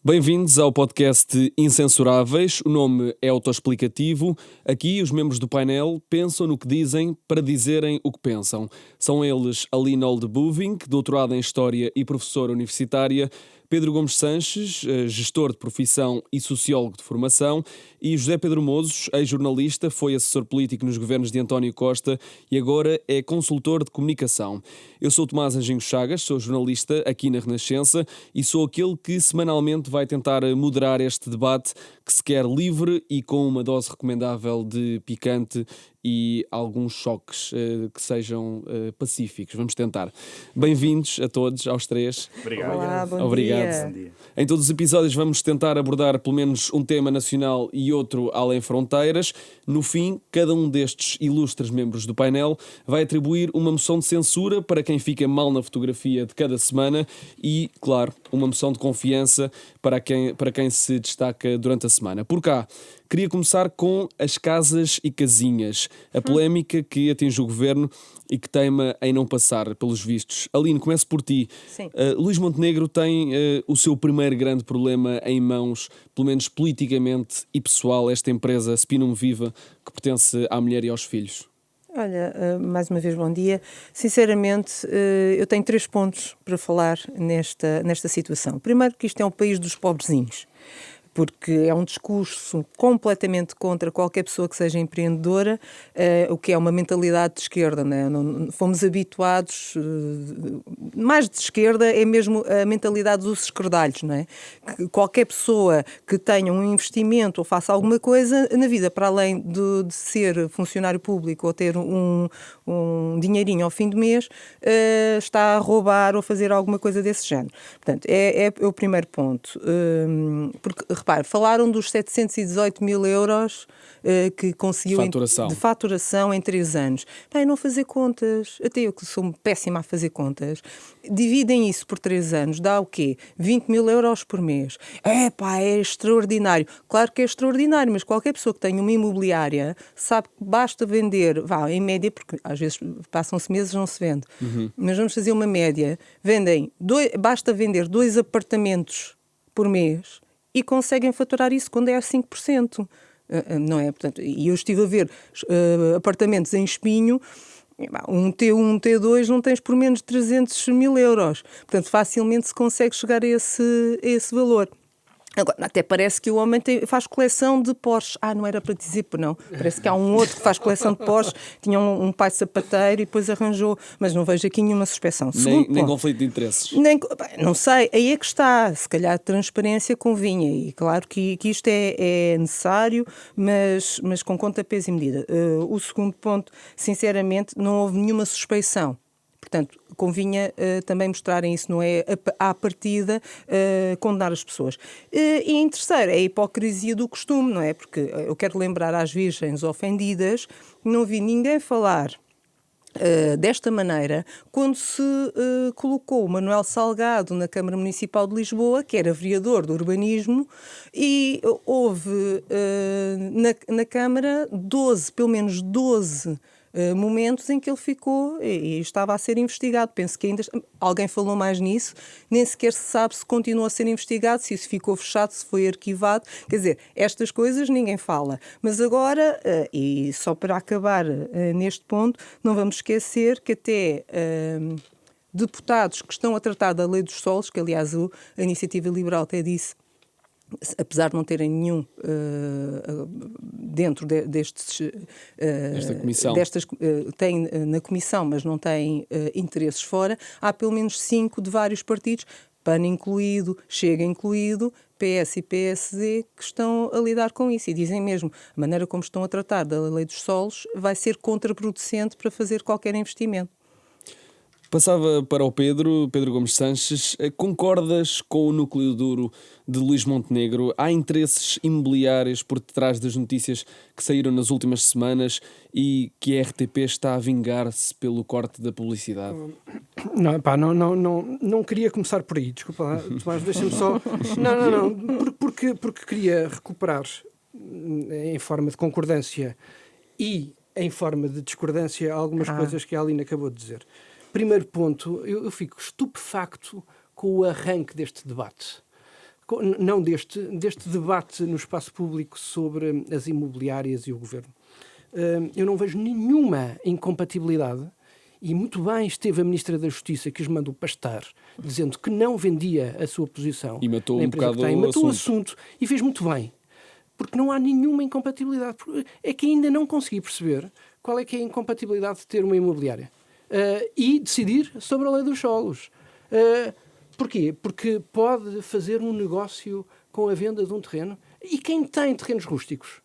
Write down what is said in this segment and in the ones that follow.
Bem-vindos ao podcast Incensuráveis. O nome é autoexplicativo. Aqui os membros do painel pensam no que dizem para dizerem o que pensam. São eles Aline Oldebuving, doutorada em História e professora universitária, Pedro Gomes Sanches, gestor de profissão e sociólogo de formação, e José Pedro Mozos, ex-jornalista, foi assessor político nos governos de António Costa e agora é consultor de comunicação. Eu sou Tomás Anjinho Chagas, sou jornalista aqui na Renascença e sou aquele que semanalmente vai tentar moderar este debate que se quer livre e com uma dose recomendável de picante e alguns choques que sejam pacíficos. Vamos tentar. Bem-vindos a todos, aos três. Obrigado. Olá, bom Obrigado. dia. Em todos os episódios vamos tentar abordar pelo menos um tema nacional e outro além fronteiras. No fim, cada um destes ilustres membros do painel vai atribuir uma moção de censura para quem fica mal na fotografia de cada semana e, claro, uma moção de confiança para quem se destaca durante a semana. Por cá, queria começar com as casas e casinhas, a polémica que atinge o governo e que teima em não passar pelos vistos. Aline, começo por ti. Sim. Luís Montenegro tem o seu primeiro grande problema em mãos, pelo menos politicamente e pessoal, esta empresa Spinum Viva, que pertence à mulher e aos filhos. Olha, mais uma vez bom dia. Sinceramente, eu tenho 3 pontos para falar nesta situação. Primeiro, que isto é um país dos pobrezinhos, porque é um discurso completamente contra qualquer pessoa que seja empreendedora, o que é uma mentalidade de esquerda, né? Fomos habituados, mais de esquerda, é mesmo a mentalidade dos esquerdalhos, não é? Que qualquer pessoa que tenha um investimento ou faça alguma coisa na vida, para além de ser funcionário público ou ter um dinheirinho ao fim do mês, está a roubar ou fazer alguma coisa desse género. Portanto, é o primeiro ponto. Porque, repare, falaram dos 718 mil euros que conseguiu de faturação em 3 anos. Bem, não fazer contas, até eu que sou péssima a fazer contas, dividem isso por 3 anos, dá o quê? 20 mil euros por mês. É extraordinário. Claro que é extraordinário, mas qualquer pessoa que tenha uma imobiliária sabe que basta vender, em média, porque às vezes passam-se meses e não se vende, mas vamos fazer uma média, basta vender 2 apartamentos por mês e conseguem faturar isso quando é a 5%. Não é? Portanto, e eu estive a ver apartamentos em Espinho, um T1, um T2, não tens por menos de 300 mil euros. Portanto, facilmente se consegue chegar a esse valor. Agora, até parece que o homem faz coleção de Porsche. Não era para dizer, não. Parece que há um outro que faz coleção de Porsche, tinha um pai sapateiro e depois arranjou, mas não vejo aqui nenhuma suspeição. Nem conflito de interesses. Não sei, aí é que está. Se calhar transparência convinha, e claro que isto é necessário, mas com conta, peso e medida. O segundo ponto, sinceramente, não houve nenhuma suspeição. Portanto, convinha também mostrarem isso, não é à partida condenar as pessoas. E em terceiro, é a hipocrisia do costume, não é? Porque eu quero lembrar às virgens ofendidas, não vi ninguém falar desta maneira quando se colocou o Manuel Salgado na Câmara Municipal de Lisboa, que era vereador do urbanismo, e houve na Câmara pelo menos 12 momentos em que ele ficou e estava a ser investigado. Penso que ainda alguém falou mais nisso, nem sequer se sabe se continua a ser investigado, se isso ficou fechado, se foi arquivado. Quer dizer, estas coisas ninguém fala. Mas agora, e só para acabar neste ponto, não vamos esquecer que até deputados que estão a tratar da Lei dos Solos, que aliás a Iniciativa Liberal até disse, apesar de não terem nenhum dentro desta comissão, tem na comissão, mas não têm interesses fora, há pelo menos 5 de vários partidos, PAN incluído, Chega incluído, PS e PSD, que estão a lidar com isso e dizem mesmo, a maneira como estão a tratar da Lei dos Solos vai ser contraproducente para fazer qualquer investimento. Passava para o Pedro Gomes Sanches. Concordas com o núcleo duro de Luís Montenegro? Há interesses imobiliários por detrás das notícias que saíram nas últimas semanas e que a RTP está a vingar-se pelo corte da publicidade? Não queria começar por aí, desculpa lá, Tomás, deixa-me só... Porque queria recuperar em forma de concordância e em forma de discordância algumas coisas que a Aline acabou de dizer. Primeiro ponto, eu fico estupefacto com o arranque deste debate. não deste debate no espaço público sobre as imobiliárias e o governo. Eu não vejo nenhuma incompatibilidade, e muito bem esteve a Ministra da Justiça que os mandou pastar, dizendo que não vendia a sua posição. E matou na um empresa que bocado tem. o Matou o assunto. assunto e fez muito bem. Porque não há nenhuma incompatibilidade. É que ainda não consegui perceber qual é que é a incompatibilidade de ter uma imobiliária e decidir sobre a lei dos solos. Porquê? Porque pode fazer um negócio com a venda de um terreno. E quem tem terrenos rústicos?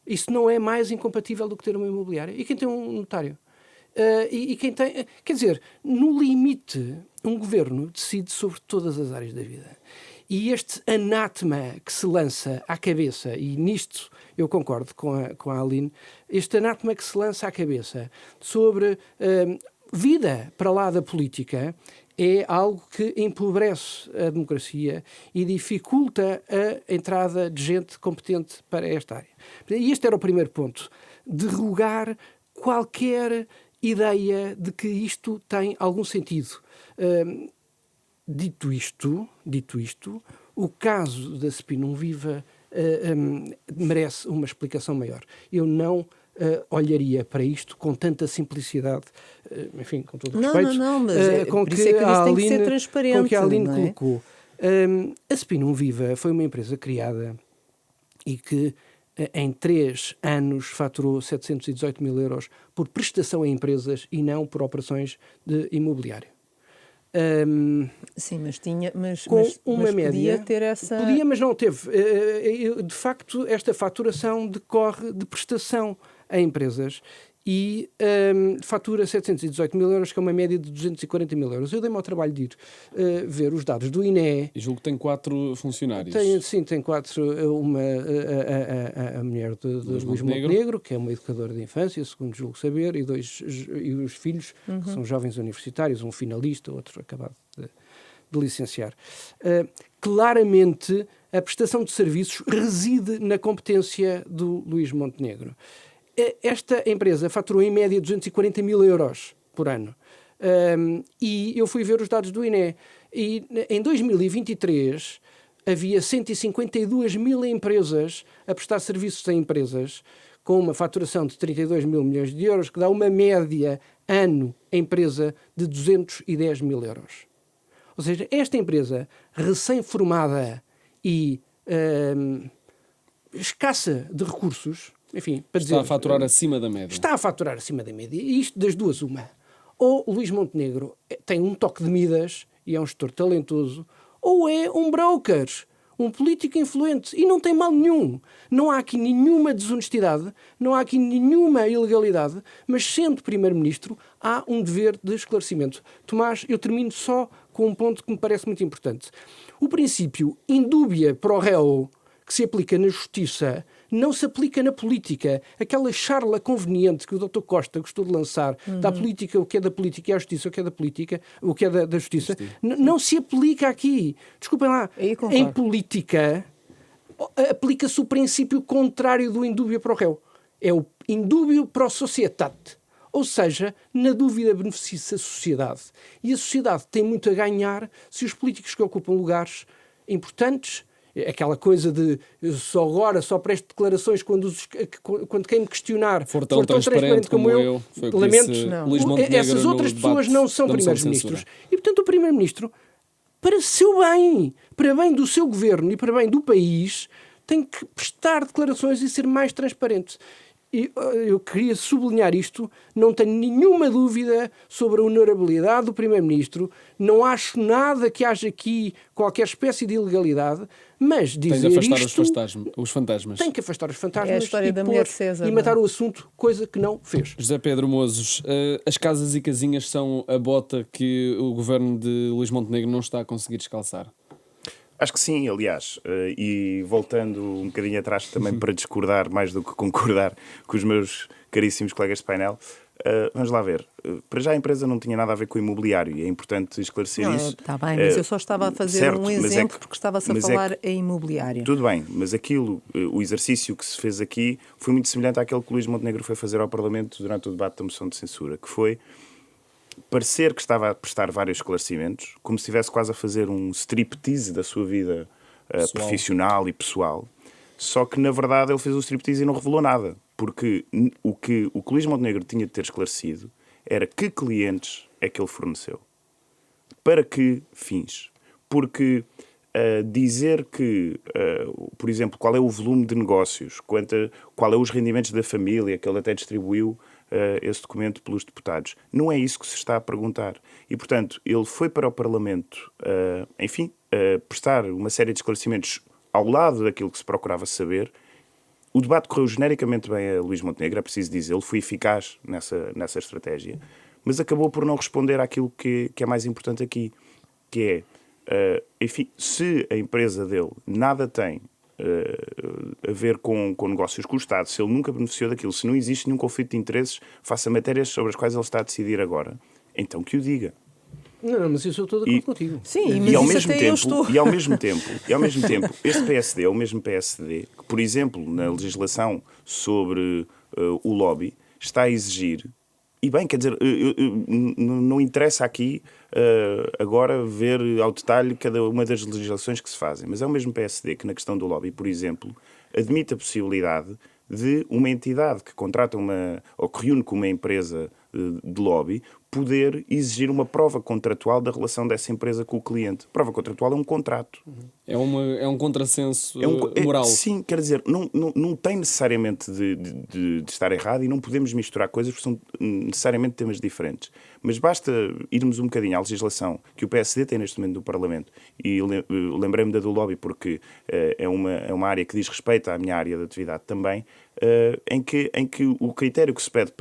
Isso não é mais incompatível do que ter uma imobiliária. E quem tem um notário? E quem tem... Quer dizer, no limite, um governo decide sobre todas as áreas da vida. E este anátema que se lança à cabeça, e nisto eu concordo com a Aline, este anátema que se lança à cabeça sobre vida para lá da política é algo que empobrece a democracia e dificulta a entrada de gente competente para esta área. E este era o primeiro ponto. Derrogar qualquer ideia de que isto tem algum sentido. Dito isto, o caso da Spinum Viva merece uma explicação maior. Eu não olharia para isto com tanta simplicidade, enfim, com todo o respeito, mas com por isso é que isso tem que ser transparente, com que a Aline não é? colocou. A Spinum Viva foi uma empresa criada e que em 3 anos faturou 718 mil euros por prestação a empresas e não por operações de imobiliário. Sim, mas tinha, mas média, podia ter essa... Podia, mas não teve. De facto, esta faturação decorre de prestação a empresas e fatura 718 mil euros, que é uma média de 240 mil euros. Eu dei-me ao trabalho de ir ver os dados do INE. E julgo que tem 4 funcionários. Tem 4. A mulher de Luís Montenegro, que é uma educadora de infância, segundo julgo saber, e os filhos, que são jovens universitários, um finalista, outro acabado de licenciar. Claramente, a prestação de serviços reside na competência do Luís Montenegro. Esta empresa faturou em média 240 mil euros por ano. E eu fui ver os dados do INE. E em 2023 havia 152 mil empresas a prestar serviços a empresas com uma faturação de 32 mil milhões de euros, que dá uma média ano empresa de 210 mil euros. Ou seja, esta empresa recém-formada e escassa de recursos, enfim, para Está a faturar acima da média. Está a faturar acima da média. E isto das duas, uma. Ou o Luís Montenegro tem um toque de Midas e é um gestor talentoso, ou é um broker, um político influente. E não tem mal nenhum. Não há aqui nenhuma desonestidade, não há aqui nenhuma ilegalidade, mas sendo Primeiro-Ministro, há um dever de esclarecimento. Tomás, eu termino só com um ponto que me parece muito importante. O princípio indúbia pro reo, que se aplica na justiça, não se aplica na política. Aquela charla conveniente que o Dr. Costa gostou de lançar da política, o que é da política, e a justiça, o que é da política, o que é da justiça, não se aplica aqui. Desculpem lá. Em política, aplica-se o princípio contrário do indúbio pro reo. É o indúbio pro societate. Ou seja, na dúvida beneficia-se a sociedade. E a sociedade tem muito a ganhar se os políticos que ocupam lugares importantes, aquela coisa de só presto declarações quando quem me questionar for tão transparente como eu, foi lamento, Luís Montenegro, essas outras pessoas não são primeiros-ministros. E, portanto, o primeiro-ministro, para seu bem, para bem do seu governo e para bem do país, tem que prestar declarações e ser mais transparente. E eu queria sublinhar isto, não tenho nenhuma dúvida sobre a honorabilidade do Primeiro-Ministro, não acho nada que haja aqui qualquer espécie de ilegalidade, mas dizer tem de afastar isto... os fantasmas. Tem que afastar os fantasmas é a história da mulher de César, e matar o assunto, coisa que não fez. José Pedro Mozos, as casas e casinhas são a bota que o governo de Luís Montenegro não está a conseguir descalçar? Acho que sim, aliás, e voltando um bocadinho atrás também para discordar mais do que concordar com os meus caríssimos colegas de painel, vamos lá ver. Para já a empresa não tinha nada a ver com o imobiliário e é importante esclarecer isso. Está bem, mas eu só estava a fazer certo, um exemplo porque estava-se a falar em imobiliário. Tudo bem, mas o exercício que se fez aqui foi muito semelhante àquele que o Luís Montenegro foi fazer ao Parlamento durante o debate da moção de censura, que foi parecer que estava a prestar vários esclarecimentos, como se estivesse quase a fazer um striptease da sua vida profissional e pessoal. Só que, na verdade, ele fez o striptease e não revelou nada. Porque o que Luís Montenegro tinha de ter esclarecido era que clientes é que ele forneceu. Para que fins? Porque dizer que, por exemplo, qual é o volume de negócios, qual é os rendimentos da família, que ele até distribuiu esse documento pelos deputados, não é isso que se está a perguntar. E, portanto, ele foi para o Parlamento, prestar uma série de esclarecimentos ao lado daquilo que se procurava saber. O debate correu genericamente bem a Luís Montenegro, é preciso dizer, ele foi eficaz nessa estratégia, mas acabou por não responder àquilo que é mais importante aqui, que é, se a empresa dele nada tem a ver com negócios com o Estado, se ele nunca beneficiou daquilo, se não existe nenhum conflito de interesses face a matérias sobre as quais ele está a decidir agora, então que o diga. Não, mas isso eu estou de acordo contigo. Sim, mas ao isso mesmo até tempo, eu estou. e ao mesmo tempo, este PSD é o mesmo PSD que, por exemplo, na legislação sobre o lobby, está a exigir, e bem, quer dizer, não interessa aqui agora ver ao detalhe cada uma das legislações que se fazem, mas é o mesmo PSD que, na questão do lobby, por exemplo, admite a possibilidade de uma entidade que contrata ou que reúne com uma empresa de lobby poder exigir uma prova contratual da relação dessa empresa com o cliente. Prova contratual é um contrato. É um contrassenso moral. Sim, quer dizer, não tem necessariamente de estar errado e não podemos misturar coisas porque são necessariamente temas diferentes. Mas basta irmos um bocadinho à legislação que o PSD tem neste momento no Parlamento, e lembrei-me da do lobby porque é uma área que diz respeito à minha área de atividade também, em que o critério que se pede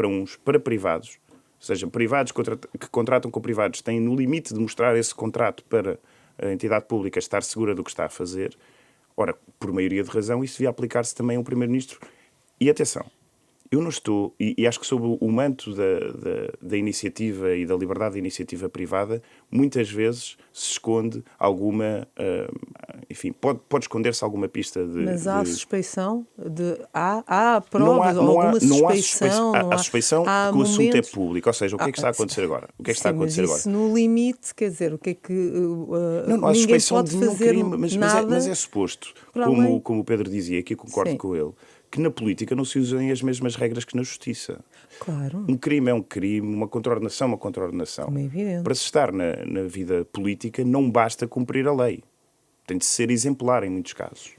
para privados, ou seja, privados que contratam com privados têm no limite de mostrar esse contrato para a entidade pública estar segura do que está a fazer. Ora, por maioria de razão, isso devia aplicar-se também a um Primeiro-Ministro. E atenção, eu não estou, e acho que sob o manto da iniciativa e da liberdade de iniciativa privada, muitas vezes se esconde alguma, pode esconder-se alguma pista de... Mas há suspeição há provas ou alguma suspeição? Há suspeição há que o assunto é momentos... público, ou seja, o que é que está a acontecer agora? O que é que está a acontecer mas agora? isso no limite, quer dizer, o que é que Não há ninguém suspeição pode de nenhum fazer crime, nada... mas é suposto, como o Pedro dizia, aqui concordo com ele, que na política não se usem as mesmas regras que na justiça. Claro. Um crime é um crime, uma contraordenação é uma contraordenação. Como é evidente. Para se estar na vida política não basta cumprir a lei. Tem de ser exemplar em muitos casos.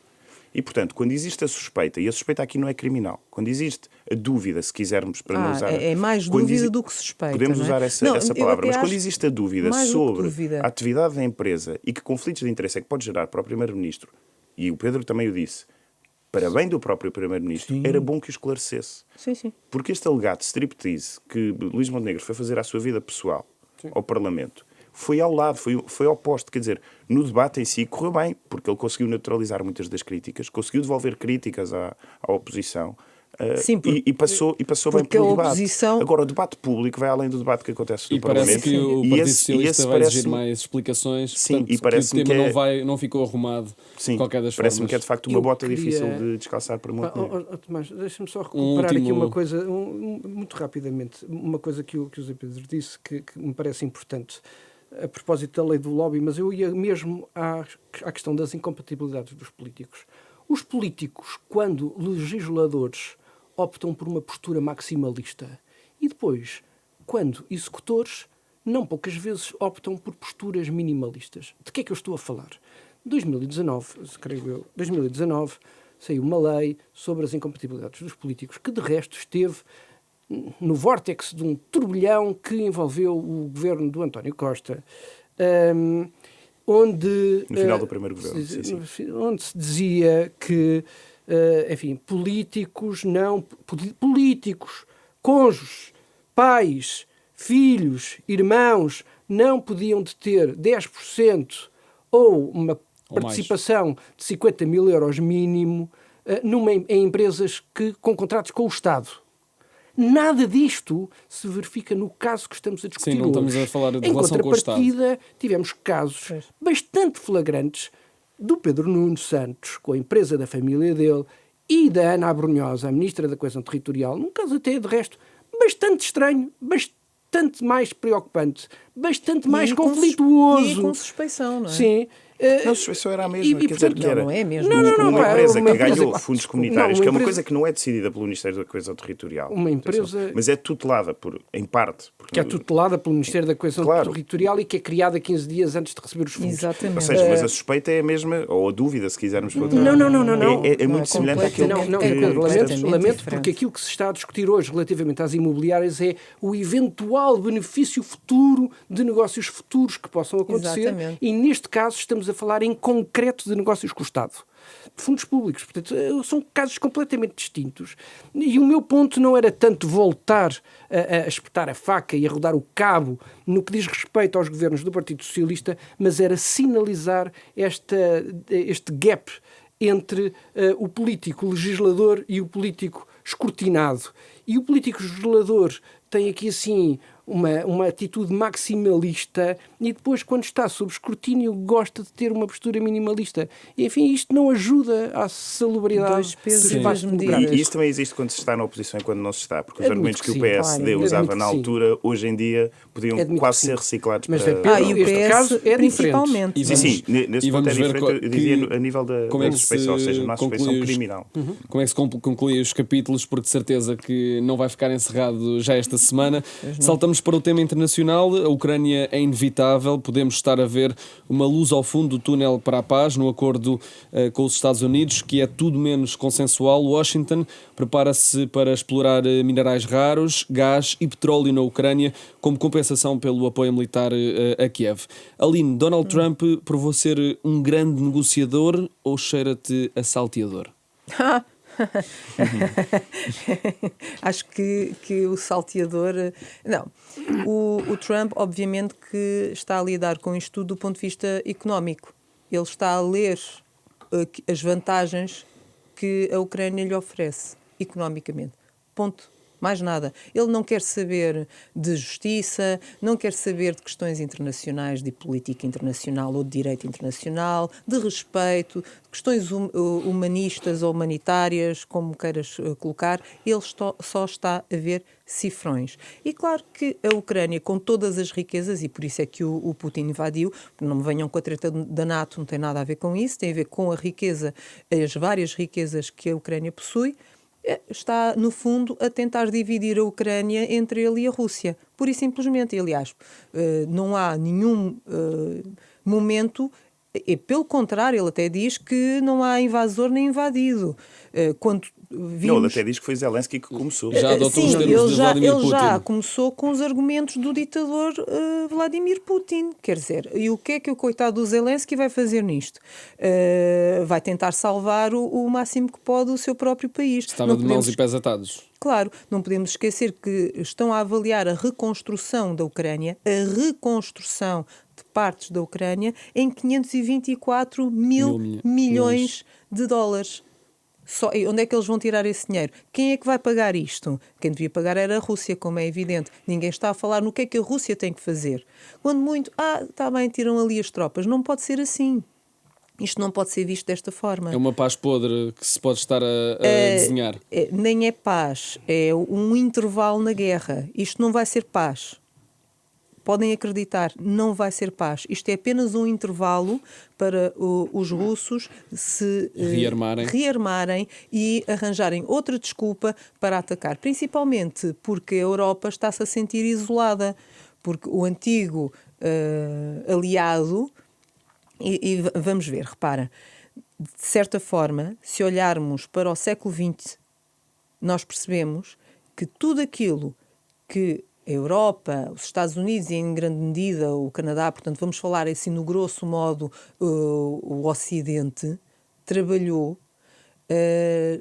E, portanto, quando existe a suspeita, e a suspeita aqui não é criminal, quando existe a dúvida, se quisermos, para não usar... É mais dúvida do que suspeita, podemos não é? usar essa palavra, mas quando existe a dúvida sobre dúvida. a atividade da empresa e que conflitos de interesse é que pode gerar para o Primeiro-Ministro, e o Pedro também o disse, para bem do próprio Primeiro-Ministro, era bom que o esclarecesse. Sim. Porque este alegado striptease que Luís Montenegro foi fazer à sua vida pessoal, ao Parlamento, foi ao lado, foi oposto. Quer dizer, no debate em si correu bem, porque ele conseguiu neutralizar muitas das críticas, conseguiu devolver críticas à oposição. Sim, e passou bem pelo debate. Oposição... Agora, o debate público vai além do debate que acontece no e Parlamento. Parece que o Partido Socialista vai exigir mais explicações. Sim, portanto, e parece-me que o tema não ficou arrumado de qualquer das formas. Parece-me que é de facto uma bota difícil de descalçar para Montenegro. Tomás, deixa-me só recuperar aqui uma coisa, muito rapidamente, uma coisa que o Zé Pedro disse que me parece importante a propósito da lei do lobby, mas eu ia mesmo à questão das incompatibilidades dos políticos. Os políticos, quando legisladores, optam por uma postura maximalista e depois, quando executores, não poucas vezes optam por posturas minimalistas. De que é que eu estou a falar? 2019, saiu uma lei sobre as incompatibilidades dos políticos que, de resto, esteve no vórtice de um turbilhão que envolveu o governo do António Costa, onde... No final do primeiro governo, sim. Onde se dizia que políticos, cônjuges, pais, filhos, irmãos, não podiam deter 10% ou uma participação de 50 mil euros mínimo em empresas com contratos com o Estado. Nada disto se verifica no caso que estamos a discutir hoje. Sim, não estamos a falar de relação com o Estado. Em contrapartida, tivemos casos bastante flagrantes do Pedro Nuno Santos, com a empresa da família dele, e da Ana Abrunhosa, a Ministra da Coesão Territorial, num caso até, de resto, bastante estranho, bastante mais preocupante, bastante mais conflituoso. E com suspeição, não é? Sim, Não, a suspeição era a mesma, quer dizer, que era não é mesmo. uma pá, empresa uma que empresa- ganhou fundos comunitários, Não, que é uma uma empresa- coisa que não é decidida pelo Ministério da Coesão Territorial. Uma empresa- Mas é tutelada, em parte. Porque que é tutelada pelo Ministério da Coesão Claro. Territorial e que é criada 15 dias antes de receber os fundos. Exatamente. Ou seja, mas a suspeita é a mesma, ou a dúvida, se quisermos. Não. É Não, muito é semelhante àquilo Não, completamente- não, que... Pedro, completamente lamento diferente. porque aquilo que se está a discutir hoje relativamente às imobiliárias é o eventual benefício futuro de negócios futuros que possam acontecer. Exatamente. E neste caso estamos a falar em concreto de negócios com o Estado. Fundos públicos. Portanto, são casos completamente distintos. E o meu ponto não era tanto voltar a espetar a faca e a rodar o cabo no que diz respeito aos governos do Partido Socialista, mas era sinalizar este gap entre o político legislador e o político escrutinado. E o político legislador tem aqui assim uma atitude maximalista e depois, quando está sob escrutínio, gosta de ter uma postura minimalista. E, enfim, isto não ajuda à salubridade Dois pesos do e espaço duas democrático. medidas. E isso também existe quando se está na oposição e quando não se está, porque os Admito argumentos que que o sim, PSD claro. usava Admito na que sim. altura, hoje em dia, podiam Admito quase que ser sim. reciclados Mas, para... Pedro, E o este PS caso é principalmente. diferente. Sim, nesse e ponto é vamos ver diferente, eu dizia a nível da como é que suspeição, ou seja, não há suspeição conclui os- criminal. Como é que se conclui os capítulos, porque de certeza que não vai ficar encerrado já esta semana. Saltamos para o tema internacional. A Ucrânia é inevitável, podemos estar a ver uma luz ao fundo do túnel para a paz no acordo com os Estados Unidos, que é tudo menos consensual. Washington prepara-se para explorar minerais raros, gás e petróleo na Ucrânia como compensação pelo apoio militar a Kiev. Aline, Donald Trump provou ser um grande negociador ou cheira-te a salteador? Acho que o salteador. Não. O Trump, obviamente, que está a lidar com isto tudo do ponto de vista económico. Ele está a ler as vantagens que a Ucrânia lhe oferece economicamente. Ponto. Mais nada. Ele não quer saber de justiça, não quer saber de questões internacionais, de política internacional ou de direito internacional, de respeito, de questões humanistas ou humanitárias, como queiras colocar. Ele só está a ver cifrões. E claro que a Ucrânia, com todas as riquezas, e por isso é que o Putin invadiu, não me venham com a treta da NATO, não tem nada a ver com isso, tem a ver com a riqueza, as várias riquezas que a Ucrânia possui, está, no fundo, a tentar dividir a Ucrânia entre ele e a Rússia. Pura e simplesmente. Aliás, não há nenhum momento... E, pelo contrário, ele até diz que não há invasor nem invadido. Quando vimos... Não, ele até diz que foi Zelensky que começou. Já adotou os Sim, termos de Vladimir ele já Putin. começou com os argumentos do ditador Vladimir Putin. Quer dizer, e o que é que o coitado do Zelensky vai fazer nisto? Vai tentar salvar o máximo que pode o seu próprio país. Estava de mãos e pés atados. Claro, não podemos esquecer que estão a avaliar a reconstrução da Ucrânia, a reconstrução de partes da Ucrânia, em 524 mil milhões de dólares. Só, e onde é que eles vão tirar esse dinheiro? Quem é que vai pagar isto? Quem devia pagar era a Rússia, como é evidente. Ninguém está a falar no que é que a Rússia tem que fazer. Quando muito, está bem, tiram ali as tropas. Não pode ser assim. Isto não pode ser visto desta forma. É uma paz podre que se pode estar a desenhar. Nem é paz, é um intervalo na guerra. Isto não vai ser paz. Podem acreditar, não vai ser paz. Isto é apenas um intervalo para os russos se rearmarem e arranjarem outra desculpa para atacar. Principalmente porque a Europa está-se a sentir isolada. Porque o antigo aliado... E vamos ver, repara, de certa forma, se olharmos para o século XX, nós percebemos que tudo aquilo que a Europa, os Estados Unidos e, em grande medida, o Canadá, portanto, vamos falar assim no grosso modo, o Ocidente, trabalhou,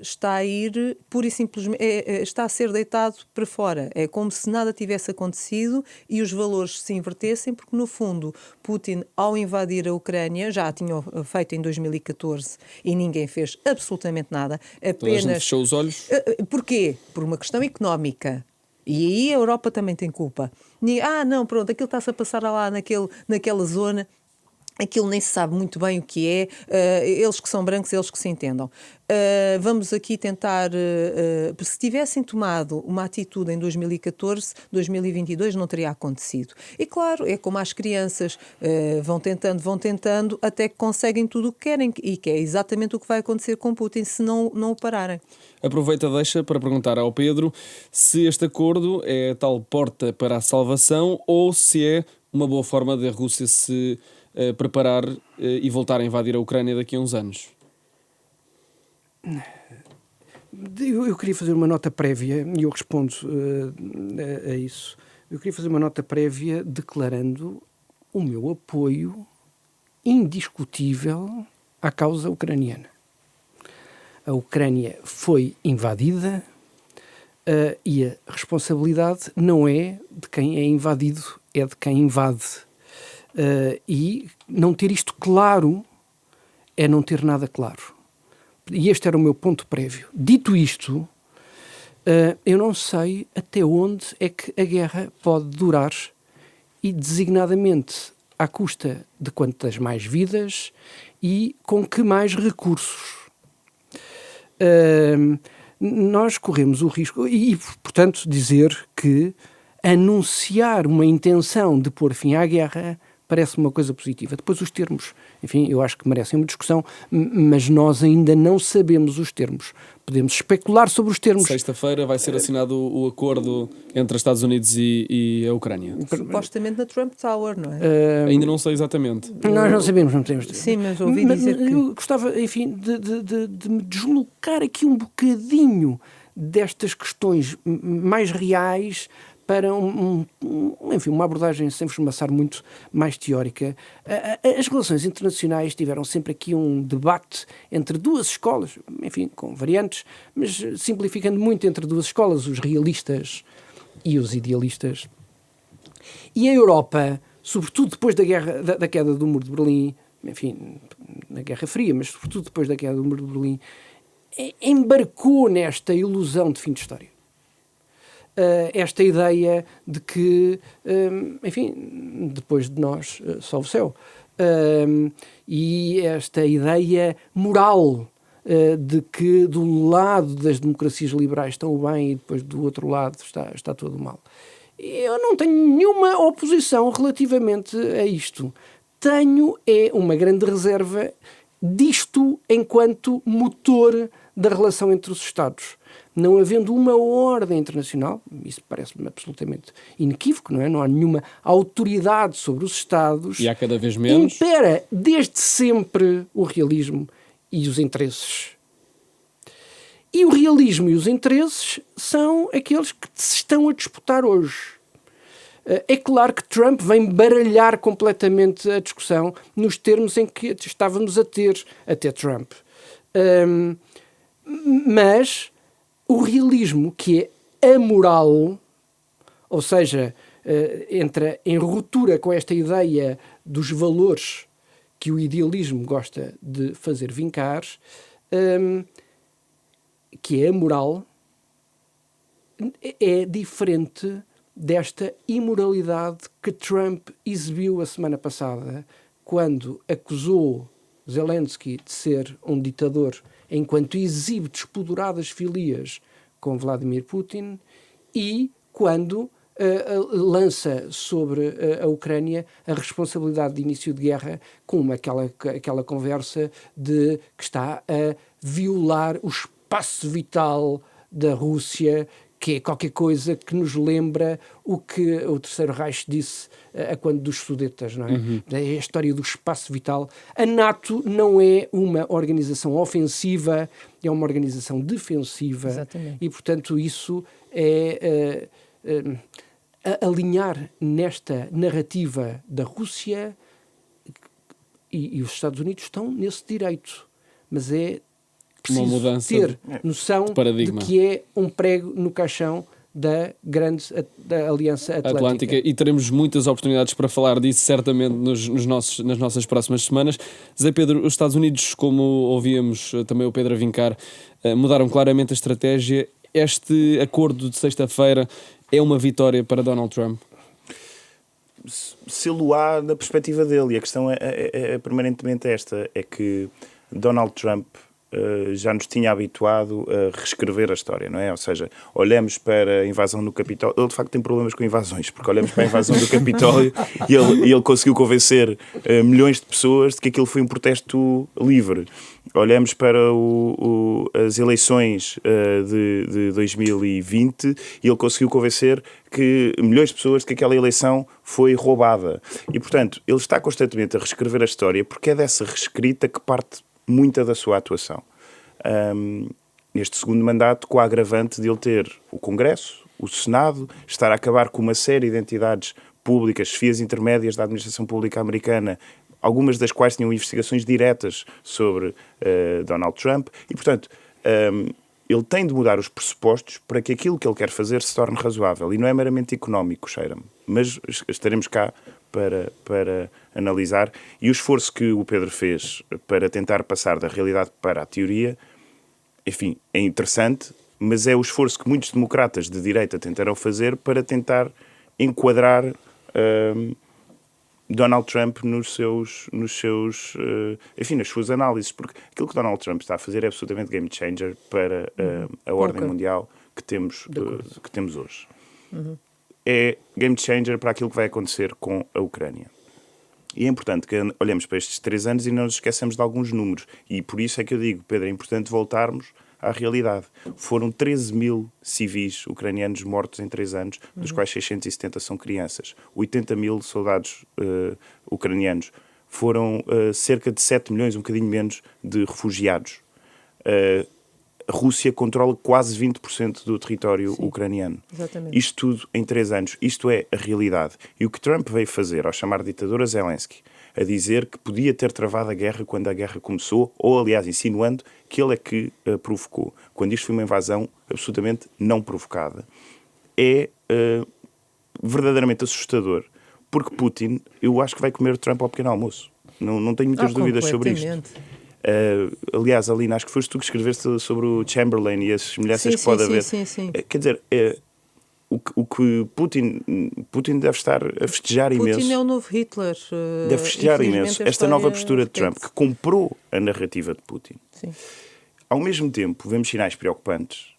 está a ir, pura e simplesmente, está a ser deitado para fora. É como se nada tivesse acontecido e os valores se invertessem, porque, no fundo, Putin, ao invadir a Ucrânia, já tinha feito em 2014 e ninguém fez absolutamente nada. Toda a gente fechou os olhos. Porquê? Por uma questão económica. E aí a Europa também tem culpa. Não, pronto, aquilo está-se a passar lá naquela zona. aquilo nem se sabe muito bem o que é, eles que são brancos, eles que se entendam. Vamos aqui tentar, se tivessem tomado uma atitude em 2014, 2022 não teria acontecido. E claro, é como as crianças, vão tentando, até que conseguem tudo o que querem, e que é exatamente o que vai acontecer com Putin se não o pararem. Aproveita, deixa para perguntar ao Pedro se este acordo é a tal porta para a salvação ou se é uma boa forma da Rússia se preparar e voltar a invadir a Ucrânia daqui a uns anos. Eu queria fazer uma nota prévia, e eu respondo a isso. Eu queria fazer uma nota prévia declarando o meu apoio indiscutível à causa ucraniana. A Ucrânia foi invadida e a responsabilidade não é de quem é invadido, é de quem invade. E não ter isto claro é não ter nada claro. E este era o meu ponto prévio. Dito isto, eu não sei até onde é que a guerra pode durar e, designadamente, à custa de quantas mais vidas e com que mais recursos. Nós corremos o risco e, portanto, dizer que anunciar uma intenção de pôr fim à guerra parece uma coisa positiva. Depois os termos, enfim, eu acho que merecem uma discussão, mas nós ainda não sabemos os termos. Podemos especular sobre os termos. Sexta-feira vai ser assinado o acordo entre os Estados Unidos e a Ucrânia. Supostamente na Trump Tower, não é? Ainda não sei exatamente. Nós não sabemos, não temos. Sim, mas ouvi dizer que... Eu gostava, enfim, de me deslocar aqui um bocadinho destas questões mais reais para enfim, uma abordagem, sem vos maçar muito, mais teórica. As relações internacionais tiveram sempre aqui um debate entre duas escolas, enfim, com variantes, mas simplificando muito, entre duas escolas, os realistas e os idealistas. E a Europa, sobretudo depois da queda do Muro de Berlim, enfim, na Guerra Fria, mas sobretudo depois da queda do Muro de Berlim, embarcou nesta ilusão de fim de história. Esta ideia de que, enfim, depois de nós, só o céu. E esta ideia moral de que do lado das democracias liberais estão bem e depois do outro lado está tudo mal. Eu não tenho nenhuma oposição relativamente a isto. Tenho uma grande reserva disto enquanto motor da relação entre os Estados. Não havendo uma ordem internacional, isso parece-me absolutamente inequívoco, não é? Não há nenhuma autoridade sobre os Estados. E há cada vez menos. Impera desde sempre o realismo e os interesses. E o realismo e os interesses são aqueles que se estão a disputar hoje. É claro que Trump vem baralhar completamente a discussão nos termos em que estávamos a ter até Trump. Mas o realismo, que é amoral, ou seja, entra em ruptura com esta ideia dos valores que o idealismo gosta de fazer vincar, que é amoral, é diferente desta imoralidade que Trump exibiu a semana passada, quando acusou Zelensky de ser um ditador, enquanto exibe despoderadas filias com Vladimir Putin, e quando lança sobre a Ucrânia a responsabilidade de início de guerra, com aquela conversa de que está a violar o espaço vital da Rússia, que é qualquer coisa que nos lembra o que o Terceiro Reich disse a quando dos Sudetas, não é? É a história do espaço vital. A NATO não é uma organização ofensiva, é uma organização defensiva. Exatamente. E, portanto, isso é alinhar nesta narrativa da Rússia, e os Estados Unidos estão nesse direito, mas é preciso ter noção de que é um prego no caixão da Aliança Atlântica. E teremos muitas oportunidades para falar disso, certamente, nas nossas próximas semanas. Zé Pedro, os Estados Unidos, como ouvíamos também o Pedro a vincar, mudaram claramente a estratégia. Este acordo de sexta-feira é uma vitória para Donald Trump? sê-lo-á da perspectiva dele. E a questão é permanentemente esta, é que Donald Trump já nos tinha habituado a reescrever a história, não é? Ou seja, olhamos para a invasão no Capitólio. Ele, de facto, tem problemas com invasões, porque olhamos para a invasão do Capitólio e ele conseguiu convencer milhões de pessoas de que aquilo foi um protesto livre. Olhamos para as eleições de 2020 e ele conseguiu convencer que milhões de pessoas de que aquela eleição foi roubada. E, portanto, ele está constantemente a reescrever a história porque é dessa reescrita que parte muita da sua atuação. Neste segundo mandato, com a agravante de ele ter o Congresso, o Senado, estar a acabar com uma série de entidades públicas, chefias intermédias da administração pública americana, algumas das quais tinham investigações diretas sobre Donald Trump, e, portanto, ele tem de mudar os pressupostos para que aquilo que ele quer fazer se torne razoável. E não é meramente económico, cheira-me. Mas estaremos cá para analisar. E o esforço que o Pedro fez para tentar passar da realidade para a teoria, enfim, é interessante, mas é o esforço que muitos democratas de direita tentarão fazer para tentar enquadrar Donald Trump nas suas análises, porque aquilo que Donald Trump está a fazer é absolutamente game changer para a ordem mundial que temos hoje. É game changer para aquilo que vai acontecer com a Ucrânia. E é importante que olhemos para estes 3 anos e não nos esqueçamos de alguns números. E por isso é que eu digo, Pedro, é importante voltarmos à realidade. Foram 13 mil civis ucranianos mortos em 3 anos, dos quais 670 são crianças. 80 mil soldados ucranianos. Foram cerca de 7 milhões, um bocadinho menos, de refugiados. A Rússia controla quase 20% do território ucraniano. Exatamente. Isto tudo em 3 anos. Isto é a realidade. E o que Trump veio fazer ao chamar ditador a Zelensky, a dizer que podia ter travado a guerra quando a guerra começou, ou, aliás, insinuando que ele é que a provocou, quando isto foi uma invasão absolutamente não provocada, é verdadeiramente assustador. Porque Putin, eu acho que vai comer Trump ao pequeno almoço. Não tenho muitas dúvidas sobre isto. Aliás, Alina, acho que foste tu que escreveste sobre o Chamberlain e as semelhanças que pode haver. Sim. Quer dizer, o que Putin deve estar a festejar imenso. Putin é o novo Hitler. Deve festejar imenso esta nova postura de Trump, que comprou a narrativa de Putin. Sim. Ao mesmo tempo, vemos sinais preocupantes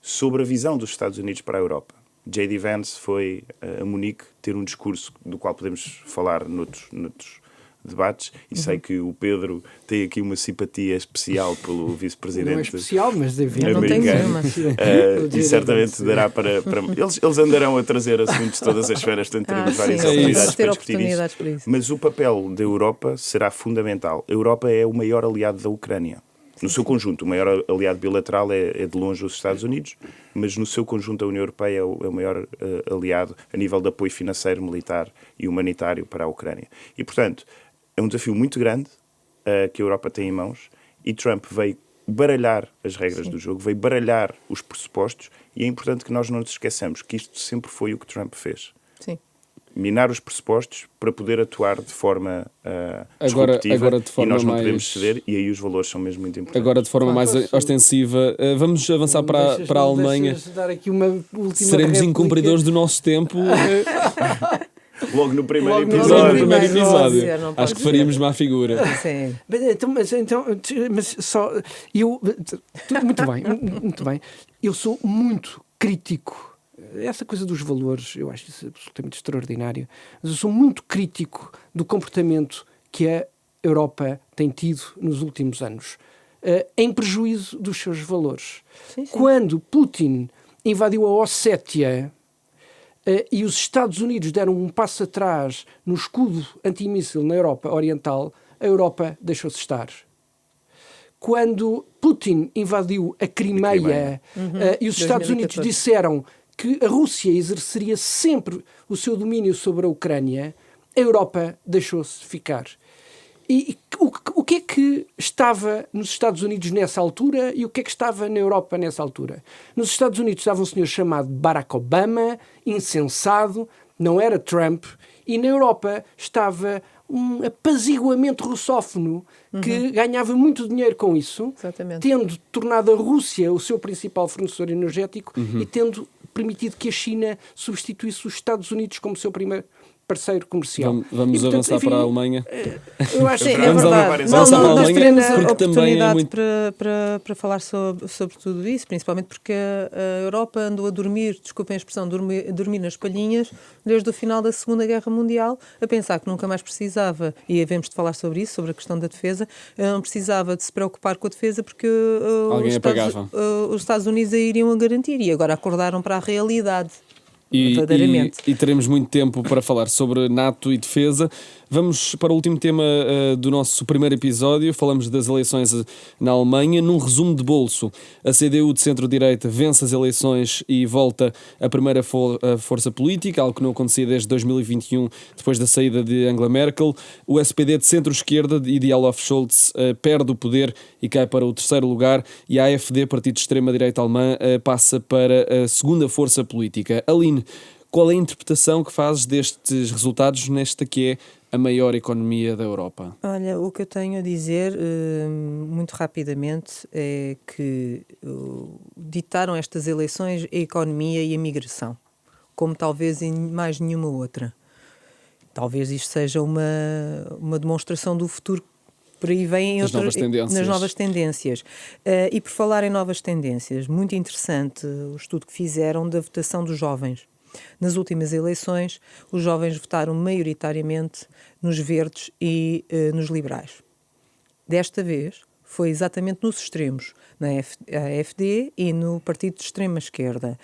sobre a visão dos Estados Unidos para a Europa. J.D. Vance foi a Munique ter um discurso do qual podemos falar noutros debates, e sei que o Pedro tem aqui uma simpatia especial pelo vice-presidente. Não é especial, mas deve haver. Não tenho nenhuma. E certamente dará para... Eles andarão a trazer assuntos de todas as esferas, portanto teremos várias oportunidades para discutir isso. Mas o papel da Europa será fundamental. A Europa é o maior aliado da Ucrânia. No seu conjunto, o maior aliado bilateral é de longe os Estados Unidos, mas no seu conjunto a União Europeia é o maior aliado a nível de apoio financeiro, militar e humanitário para a Ucrânia. E, portanto, é um desafio muito grande que a Europa tem em mãos, e Trump veio baralhar as regras do jogo, veio baralhar os pressupostos, e é importante que nós não nos esqueçamos que isto sempre foi o que Trump fez. Sim. Minar os pressupostos para poder atuar de forma disruptiva, agora de forma e nós não mais... podemos ceder, e aí os valores são mesmo muito importantes. Agora de forma mais ostensiva, vamos avançar para a Alemanha. Dar aqui uma última Seremos réplica. incumpridores do nosso tempo. Logo no primeiro Logo no episódio. primeiro episódio. Não pode Acho que ser. faríamos má figura. Sim. Mas só eu muito bem. Eu sou muito crítico. Essa coisa dos valores, eu acho isso absolutamente extraordinário. Mas eu sou muito crítico do comportamento que a Europa tem tido nos últimos anos, em prejuízo dos seus valores. Sim. Quando Putin invadiu a Ossétia e os Estados Unidos deram um passo atrás no escudo antimíssil na Europa Oriental, a Europa deixou-se estar. Quando Putin invadiu a Crimeia e os Estados Unidos disseram que a Rússia exerceria sempre o seu domínio sobre a Ucrânia, a Europa deixou-se ficar. E o que é que estava nos Estados Unidos nessa altura e o que é que estava na Europa nessa altura? Nos Estados Unidos estava um senhor chamado Barack Obama, insensado, não era Trump, e na Europa estava um apaziguamento russófono que ganhava muito dinheiro com isso, Exatamente. tendo tornado a Rússia o seu principal fornecedor energético e tendo permitido que a China substituísse os Estados Unidos como seu primeiro parceiro comercial. Vamos E, portanto, avançar enfim, para a Alemanha. Eu acho que Sim, é é Vamos verdade. avançar para a Nós Alemanha, teremos a porque também é oportunidade muito... para falar sobre tudo isso, principalmente porque a Europa andou a dormir, desculpem a expressão, dormir nas palhinhas desde o final da Segunda Guerra Mundial, a pensar que nunca mais precisava, e havemos de falar sobre isso, sobre a questão da defesa, não precisava de se preocupar com a defesa porque Alguém apagava. os Estados Unidos a iriam a garantir, e agora acordaram para a realidade. E Verdadeiramente. teremos muito tempo para falar sobre NATO e defesa. Vamos para o último tema do nosso primeiro episódio. Falamos das eleições na Alemanha. Num resumo de bolso, a CDU de centro-direita vence as eleições e volta à primeira força política, algo que não acontecia desde 2021, depois da saída de Angela Merkel. O SPD de centro-esquerda e de Olaf Scholz perde o poder e cai para o terceiro lugar. E a AfD, partido de extrema-direita alemã, passa para a segunda força política. Aline, qual é a interpretação que fazes destes resultados nesta que é a maior economia da Europa? Olha, o que eu tenho a dizer, muito rapidamente, é que ditaram estas eleições a economia e a migração, como talvez em mais nenhuma outra. Talvez isto seja uma demonstração do futuro. Por aí vêm Nas novas tendências. E por falar em novas tendências, muito interessante o estudo que fizeram da votação dos jovens. Nas últimas eleições, os jovens votaram maioritariamente nos verdes e nos liberais. Desta vez, foi exatamente nos extremos, na AfD e no partido de extrema-esquerda.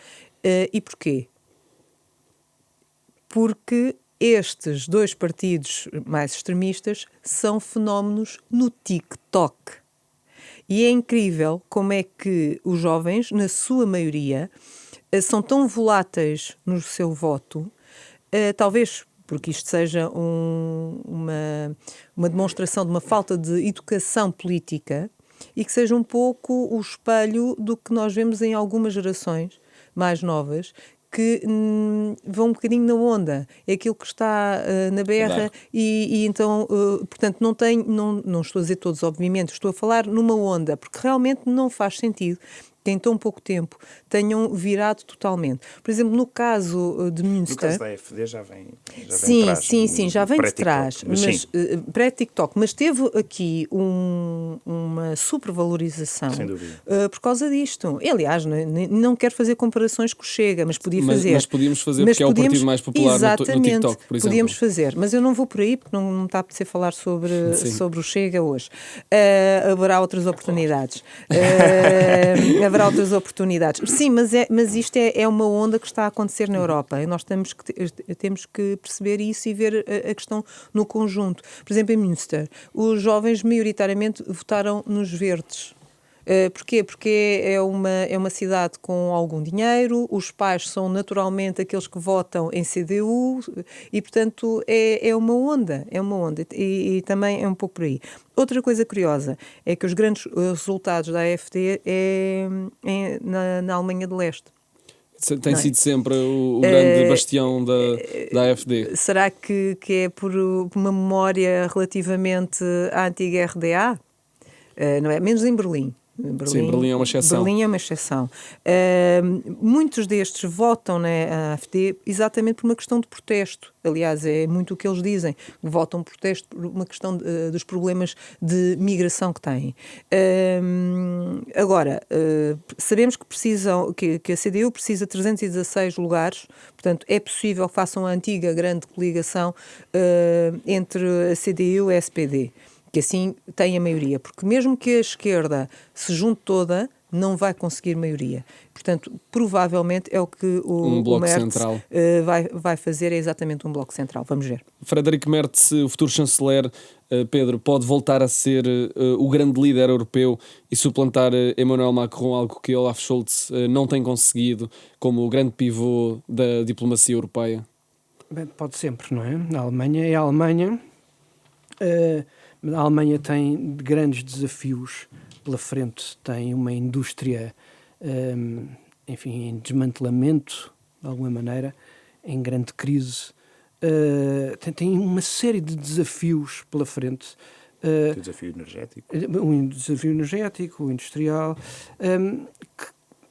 E porquê? Porque estes dois partidos mais extremistas são fenómenos no TikTok. E é incrível como é que os jovens, na sua maioria, são tão voláteis no seu voto, talvez porque isto seja uma demonstração de uma falta de educação política e que seja um pouco o espelho do que nós vemos em algumas gerações mais novas, que vão um bocadinho na onda, é aquilo que está na berra e então, portanto, não estou a dizer todos, obviamente, estou a falar numa onda, porque realmente não faz sentido que em tão pouco tempo tenham virado totalmente. Por exemplo, no caso de Münster... No caso da AfD já vem já vem de trás, mas pré-TikTok, mas teve aqui uma supervalorização por causa disto. Aliás, não quero fazer comparações com o Chega, mas podia fazer. Mas podíamos fazer porque é o partido mais popular no TikTok, por exemplo. Podíamos fazer, mas eu não vou por aí porque não está a apetecer falar sobre o Chega hoje. Haverá outras oportunidades. Haverá outras oportunidades. Sim, mas isto é uma onda que está a acontecer na Europa e nós temos que perceber isso e ver a questão no conjunto. Por exemplo, em Münster, os jovens maioritariamente votaram nos verdes. Porquê? Porque é uma cidade com algum dinheiro, os pais são naturalmente aqueles que votam em CDU e, portanto, é uma onda e também é um pouco por aí. Outra coisa curiosa é que os grandes resultados da AfD é na Alemanha de Leste. Tem sido sempre o grande bastião da AfD. Será que é por uma memória relativamente à antiga RDA? Não é? Menos em Berlim. Sim, Berlim é uma exceção. Berlim é uma exceção. Muitos destes votam na AfD exatamente por uma questão de protesto. Aliás, é muito o que eles dizem. Votam por protesto por uma questão dos problemas de migração que têm. Agora, sabemos que a CDU precisa de 316 lugares. Portanto, é possível que façam a antiga grande coligação entre a CDU e a SPD. Que assim tem a maioria, porque mesmo que a esquerda se junte toda, não vai conseguir maioria. Portanto, provavelmente é o que um bloco Merz central vai fazer, é exatamente um bloco central. Vamos ver. Friedrich Merz, o futuro chanceler, Pedro, pode voltar a ser o grande líder europeu e suplantar Emmanuel Macron, algo que Olaf Scholz não tem conseguido como o grande pivô da diplomacia europeia? Bem, pode sempre, não é? A Alemanha é a Alemanha. A Alemanha tem grandes desafios pela frente, tem uma indústria, em desmantelamento, de alguma maneira, em grande crise, tem uma série de desafios pela frente. O desafio energético. Um desafio energético, o industrial, que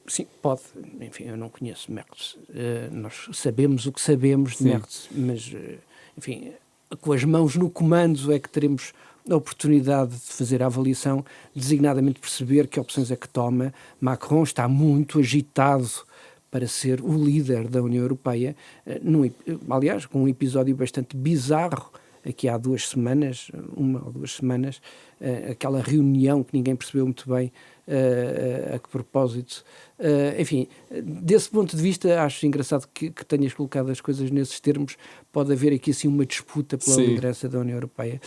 sim, pode, enfim, eu não conheço Merz, nós sabemos o que sabemos de Merz, mas... enfim, com as mãos no comando é que teremos a oportunidade de fazer a avaliação, designadamente perceber que opções é que toma. Macron está muito agitado para ser o líder da União Europeia, aliás, com um episódio bastante bizarro, aqui há 2 semanas, 1 ou 2 semanas, aquela reunião que ninguém percebeu muito bem a que propósito. Enfim, desse ponto de vista, acho engraçado que tenhas colocado as coisas nesses termos. Pode haver aqui assim uma disputa pela liderança da União Europeia.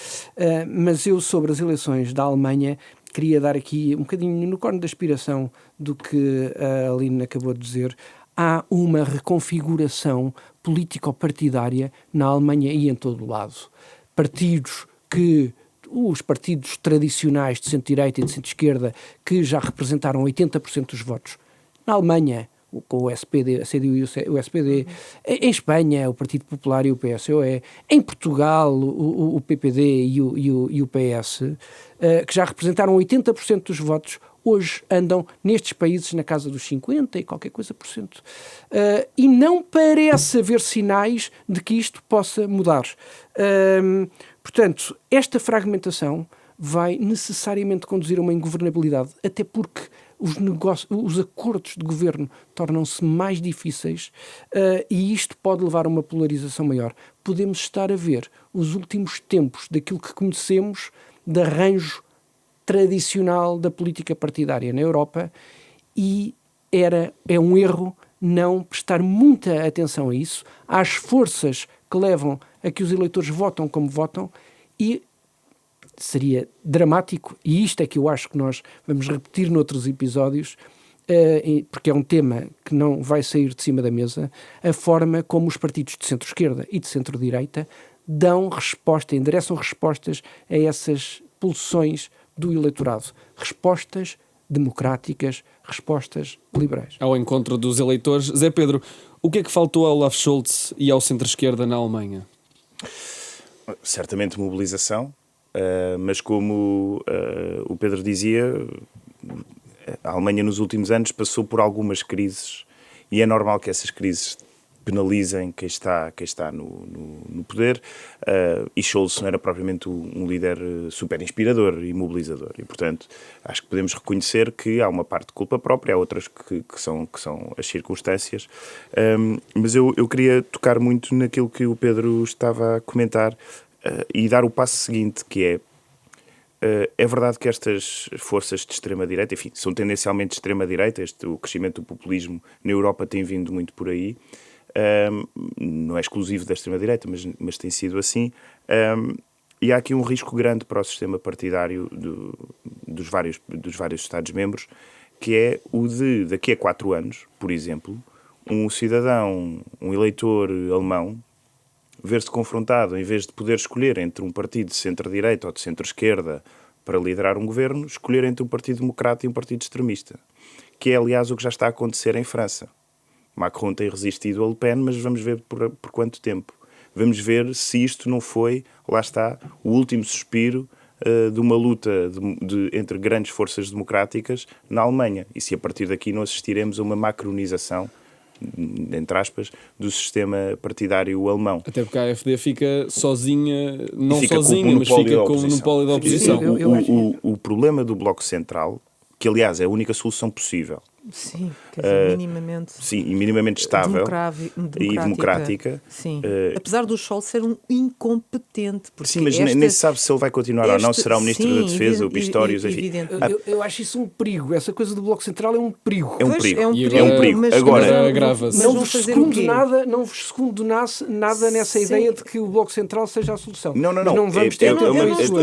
Mas eu, sobre as eleições da Alemanha, queria dar aqui um bocadinho no corno da aspiração do que a Aline acabou de dizer. Há uma reconfiguração político-partidária na Alemanha e em todo o lado. Os partidos tradicionais de centro-direita e de centro-esquerda, que já representaram 80% dos votos na Alemanha, com o SPD, a CDU e o SPD, em Espanha, o Partido Popular e o PSOE, em Portugal, o PPD e o PS, que já representaram 80% dos votos, hoje andam nestes países na casa dos 50% e qualquer coisa por cento. E não parece haver sinais de que isto possa mudar. Portanto, esta fragmentação vai necessariamente conduzir a uma ingovernabilidade, até porque os acordos de governo tornam-se mais difíceis e isto pode levar a uma polarização maior. Podemos estar a ver os últimos tempos daquilo que conhecemos de arranjo tradicional da política partidária na Europa e é um erro não prestar muita atenção a isso, às forças que levam a que os eleitores votam como votam, e seria dramático, e isto é que eu acho que nós vamos repetir noutros episódios, porque é um tema que não vai sair de cima da mesa, a forma como os partidos de centro-esquerda e de centro-direita endereçam respostas a essas pulsões do eleitorado. Respostas democráticas, respostas liberais. Ao encontro dos eleitores. Zé Pedro, o que é que faltou a Olaf Scholz e ao centro-esquerda na Alemanha? Certamente mobilização, mas como o Pedro dizia, a Alemanha nos últimos anos passou por algumas crises e é normal que essas crises penalizem quem está no poder, e Scholz não era propriamente um líder super inspirador e mobilizador, e portanto acho que podemos reconhecer que há uma parte de culpa própria, há outras que são as circunstâncias, mas eu queria tocar muito naquilo que o Pedro estava a comentar e dar o passo seguinte, que é verdade que estas forças de extrema-direita, enfim, são tendencialmente de extrema-direita, o crescimento do populismo na Europa tem vindo muito por aí. Não é exclusivo da extrema-direita, mas tem sido assim, e há aqui um risco grande para o sistema partidário dos vários Estados-membros, que é o de, daqui a 4 anos, por exemplo, um cidadão, um eleitor alemão, ver-se confrontado, em vez de poder escolher entre um partido de centro-direita ou de centro-esquerda para liderar um governo, escolher entre um partido democrata e um partido extremista, que é, aliás, o que já está a acontecer em França. Macron tem resistido a Le Pen, mas vamos ver por quanto tempo. Vamos ver se isto não foi, lá está, o último suspiro de uma luta entre grandes forças democráticas na Alemanha. E se a partir daqui não assistiremos a uma macronização, entre aspas, do sistema partidário alemão. Até porque a AfD fica sozinha, não fica sozinha, mas fica com o monopólio da oposição. O problema do Bloco Central, que aliás é a única solução possível, sim, quer dizer, minimamente estável e democrática. Sim. Apesar do Scholz ser um incompetente. Porque sim, mas nem se sabe se ele vai continuar ou não, será o Ministro da Defesa, o Pistorius, enfim. Eu acho isso um perigo. Essa coisa do Bloco Central é um perigo. É um perigo. É um perigo. Agora agrava-se. Não vos segundo nada nessa ideia de que o Bloco Central seja a solução. Não. Não vamos ter eu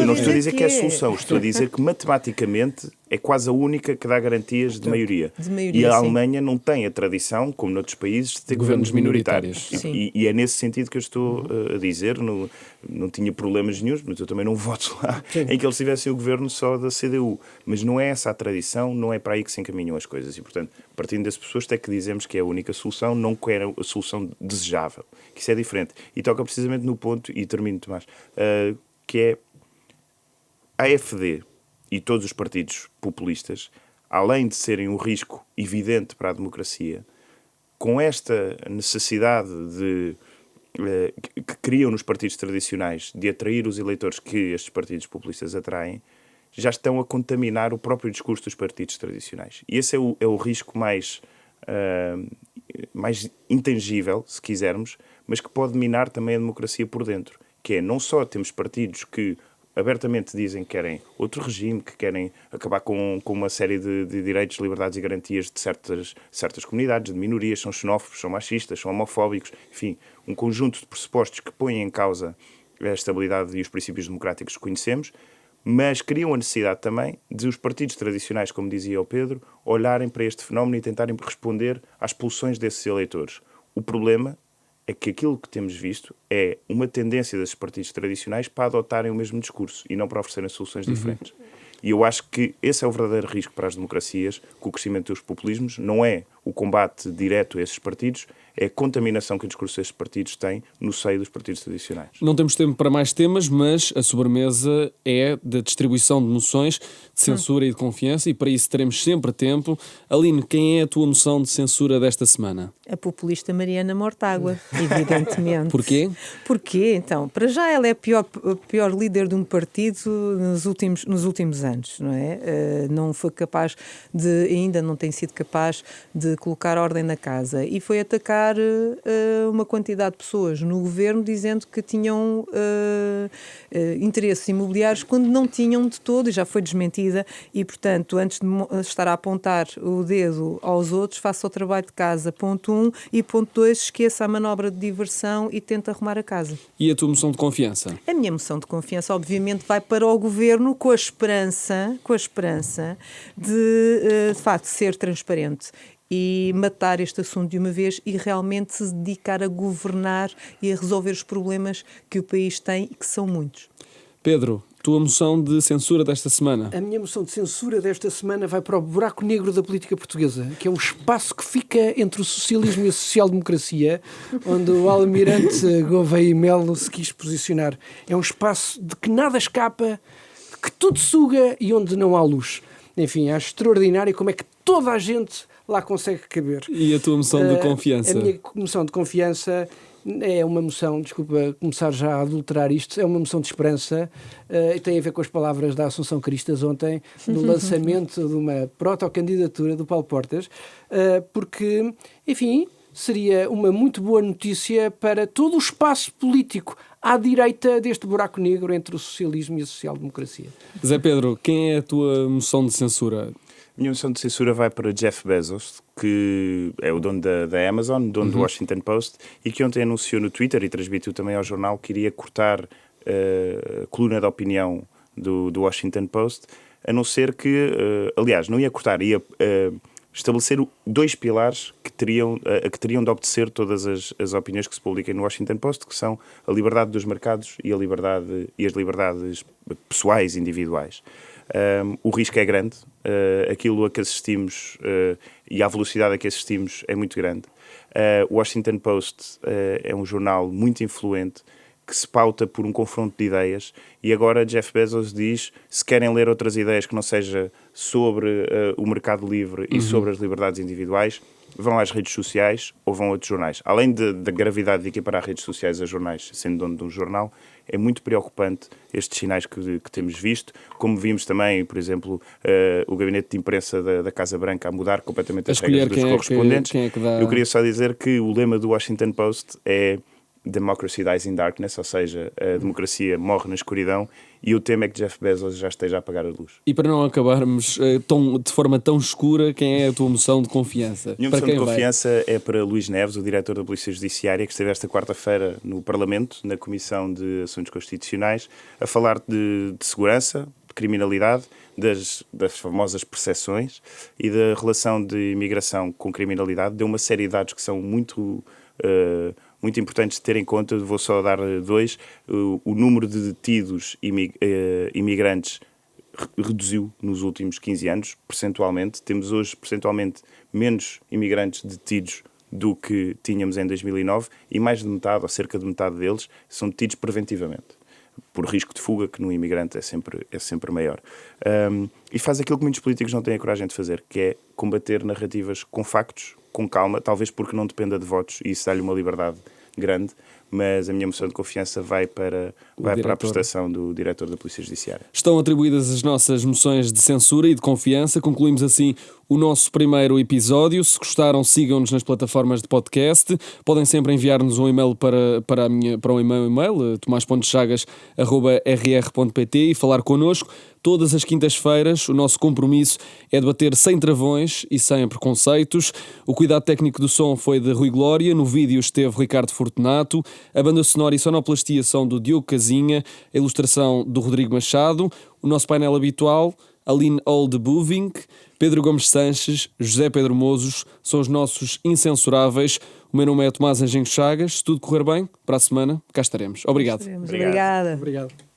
não estou a dizer que é a solução. Estou a dizer que matematicamente é quase a única que dá garantias de maioria. E a Alemanha não tem a tradição, como noutros países, de ter governos minoritários. E é nesse sentido que eu estou a dizer. Não tinha problemas nenhums, mas eu também não voto lá em que eles tivessem o governo só da CDU. Mas não é essa a tradição, não é para aí que se encaminham as coisas. E, portanto, partindo desse pressuposto é que dizemos que é a única solução, não que era a solução desejável. Que isso é diferente. E toca precisamente no ponto, e termino, Tomás, que é a AfD e todos os partidos populistas, além de serem um risco evidente para a democracia, com esta necessidade de que criam nos partidos tradicionais de atrair os eleitores que estes partidos populistas atraem, já estão a contaminar o próprio discurso dos partidos tradicionais. E esse é o risco mais intangível, se quisermos, mas que pode minar também a democracia por dentro, que é não só temos partidos que abertamente dizem que querem outro regime, que querem acabar com uma série de direitos, liberdades e garantias de certas comunidades, de minorias, são xenófobos, são machistas, são homofóbicos, enfim, um conjunto de pressupostos que põem em causa a estabilidade e os princípios democráticos que conhecemos, mas criam a necessidade também de os partidos tradicionais, como dizia o Pedro, olharem para este fenómeno e tentarem responder às pulsões desses eleitores. O problema é que aquilo que temos visto é uma tendência desses partidos tradicionais para adotarem o mesmo discurso e não para oferecerem soluções diferentes. E eu acho que esse é o verdadeiro risco para as democracias, com o crescimento dos populismos, não é o combate direto a esses partidos, é a contaminação que o discurso desses partidos tem no seio dos partidos tradicionais. Não temos tempo para mais temas, mas a sobremesa é da distribuição de moções de censura e de confiança, e para isso teremos sempre tempo. Aline, quem é a tua moção de censura desta semana? A populista Mariana Mortágua, evidentemente. Porquê? Porquê? Então, para já ela é a pior líder de um partido nos últimos anos, não é? Não foi capaz ainda não tem sido capaz de colocar ordem na casa e foi atacar uma quantidade de pessoas no governo dizendo que tinham interesses imobiliários quando não tinham de todo, e já foi desmentida, e portanto, antes de estar a apontar o dedo aos outros, faça o trabalho de casa, ponto 1, e ponto 2, esqueça a manobra de diversão e tenta arrumar a casa. E a tua moção de confiança? A minha moção de confiança, obviamente, vai para o governo com a esperança de facto, ser transparente e matar este assunto de uma vez e realmente se dedicar a governar e a resolver os problemas que o país tem e que são muitos. Pedro, tua moção de censura desta semana? A minha moção de censura desta semana vai para o buraco negro da política portuguesa, que é um espaço que fica entre o socialismo e a social-democracia, onde o almirante Gouveia e Melo se quis posicionar. É um espaço de que nada escapa, que tudo suga e onde não há luz. Enfim, acho extraordinário como é que toda a gente lá consegue caber. E a tua moção de confiança? A minha moção de confiança é uma moção, desculpa começar já a adulterar isto, é uma moção de esperança e tem a ver com as palavras da Assunção Cristas ontem, no lançamento de uma protocandidatura do Paulo Portas, porque, enfim, seria uma muito boa notícia para todo o espaço político à direita deste buraco negro entre o socialismo e a social-democracia. Zé Pedro, quem é a tua moção de censura? A minha moção de censura vai para Jeff Bezos, que é o dono da Amazon, dono do Washington Post, e que ontem anunciou no Twitter e transmitiu também ao jornal que iria cortar a coluna de opinião do Washington Post, a não ser que, aliás, não ia cortar, ia estabelecer 2 pilares que teriam de obedecer todas as opiniões que se publiquem no Washington Post, que são a liberdade dos mercados e as liberdades pessoais, individuais. O risco é grande, aquilo a que assistimos e a velocidade a que assistimos é muito grande. O Washington Post é um jornal muito influente que se pauta por um confronto de ideias, e agora Jeff Bezos diz, se querem ler outras ideias que não seja sobre o mercado livre e sobre as liberdades individuais, vão às redes sociais ou vão a outros jornais. Além da gravidade de equiparar redes sociais a jornais, sendo dono de um jornal, é muito preocupante estes sinais que temos visto, como vimos também, por exemplo, o gabinete de imprensa da Casa Branca a mudar completamente as regras dos correspondentes. Eu queria só dizer que o lema do Washington Post é Democracy dies in darkness, ou seja, a democracia morre na escuridão, e o tema é que Jeff Bezos já esteja a apagar a luz. E para não acabarmos de forma tão escura, quem é a tua moção de confiança? Minha moção de confiança é para Luís Neves, o diretor da Polícia Judiciária, que esteve esta quarta-feira no Parlamento, na Comissão de Assuntos Constitucionais, a falar de segurança, de criminalidade, das famosas percepções e da relação de imigração com criminalidade. Deu uma série de dados que são muito importantes de ter em conta. Vou só dar 2. O número de detidos imigrantes reduziu nos últimos 15 anos, percentualmente. Temos hoje, percentualmente, menos imigrantes detidos do que tínhamos em 2009, e mais de metade, ou cerca de metade deles, são detidos preventivamente, por risco de fuga, que no imigrante é sempre maior. E faz aquilo que muitos políticos não têm a coragem de fazer, que é combater narrativas com factos, com calma, talvez porque não dependa de votos, e isso dá-lhe uma liberdade grande, mas a minha moção de confiança vai para a diretor. prestação do diretor da Polícia Judiciária. Estão atribuídas as nossas moções de censura e de confiança. Concluímos assim o nosso primeiro episódio. Se gostaram, sigam-nos nas plataformas de podcast. Podem sempre enviar-nos um e-mail para o e-mail tomaspontechagas@rr.pt e falar connosco. Todas as quintas-feiras o nosso compromisso é debater sem travões e sem preconceitos. O cuidado técnico do som foi de Rui Glória, no vídeo esteve Ricardo Fortunato, a banda sonora e sonoplastia são do Diogo Casinha, a ilustração do Rodrigo Machado, o nosso painel habitual, Aline Old Buving, Pedro Gomes Sanches, José Pedro Mozos, são os nossos incensuráveis. O meu nome é Tomás Anjinho Chagas. Se tudo correr bem, para a semana cá estaremos. Obrigado. Obrigada. Obrigado.